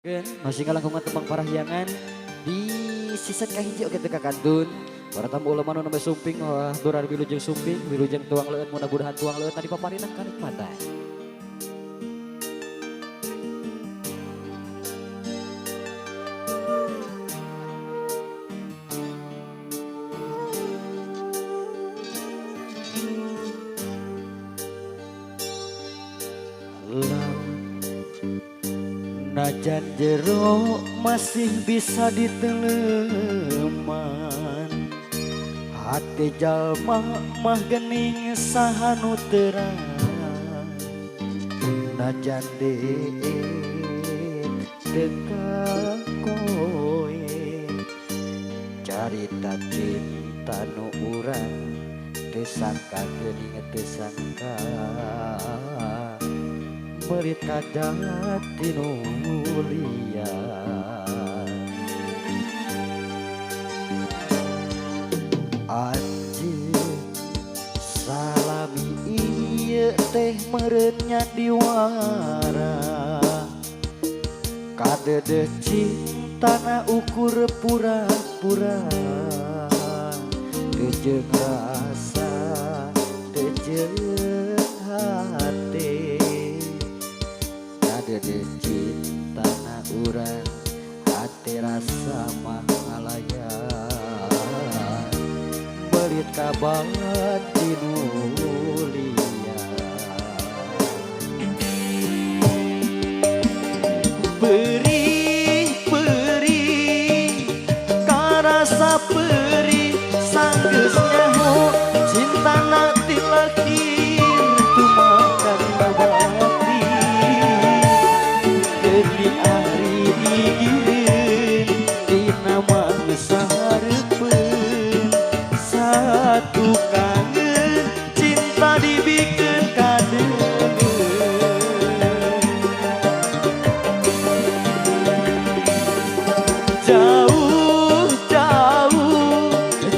Masih ngalangkungan tembang parahyangan di season kahiji oke teka kantun. Para tamu ulama nu namanya sumping wah durar wilujeng sumping wilujeng tuang leueut mudah-mudahan tuang leueut tadi paparinah kanikmatan. Najan jero masih bisa diteleman hati jalma mah gening sahanu terang najan dekat koe carita cinta nu urang teu sangka geuning teu sangka merit kadat tinu liya anjeun salami ieu teh meureutnya diwara kadeudeut cintana ukur pura-pura teu jeung rasa teu jeung hate kadeudeut cintana urang hati rasa mah ngalayan belit kabanget tinu liya perih karasa perih sanggeus nyaho cintana ti lahir tumakan babati geuning ari digireun dina mangsa hareupeun satu kangen cinta dibikeun kadeungeun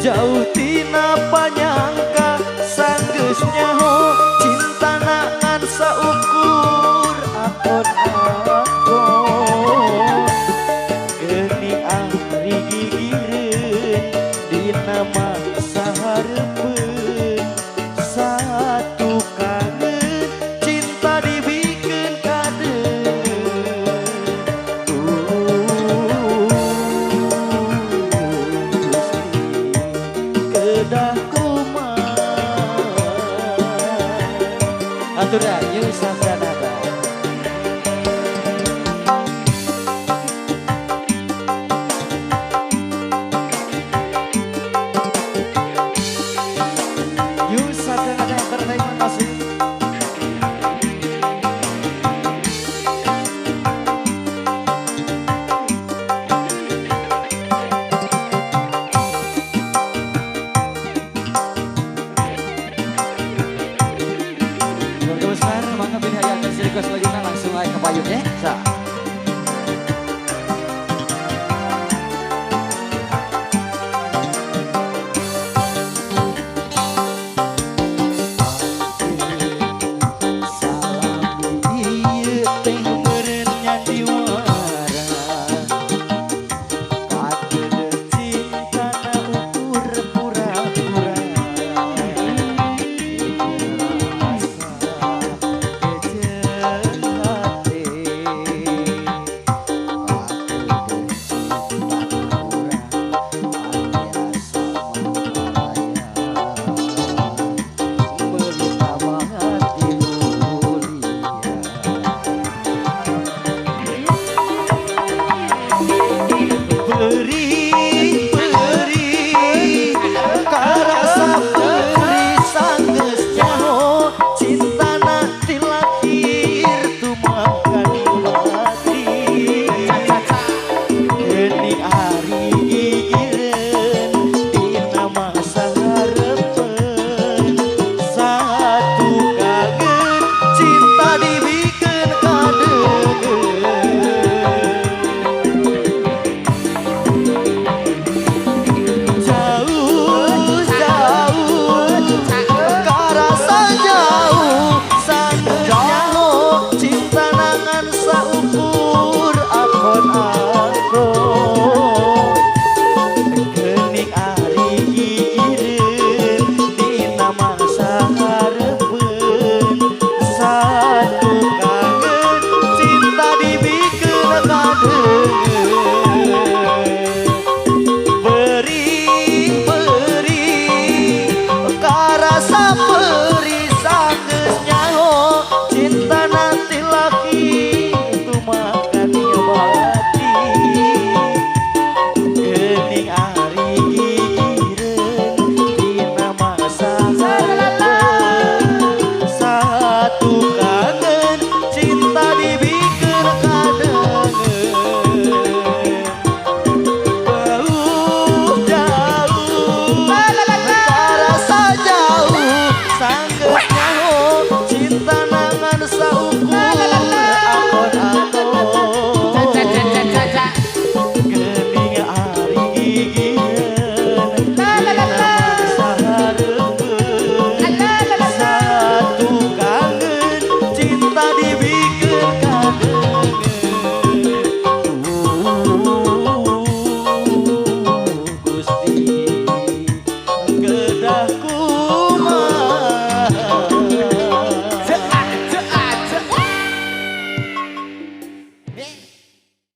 jauh tina panyangka sanggeus nyaho cintana ngan saukur akon-akon geuning ari gigireun dina mangsa hareupeun satu kangen cinta dibikeun kadeungeun kedah kumaha atur ayeuna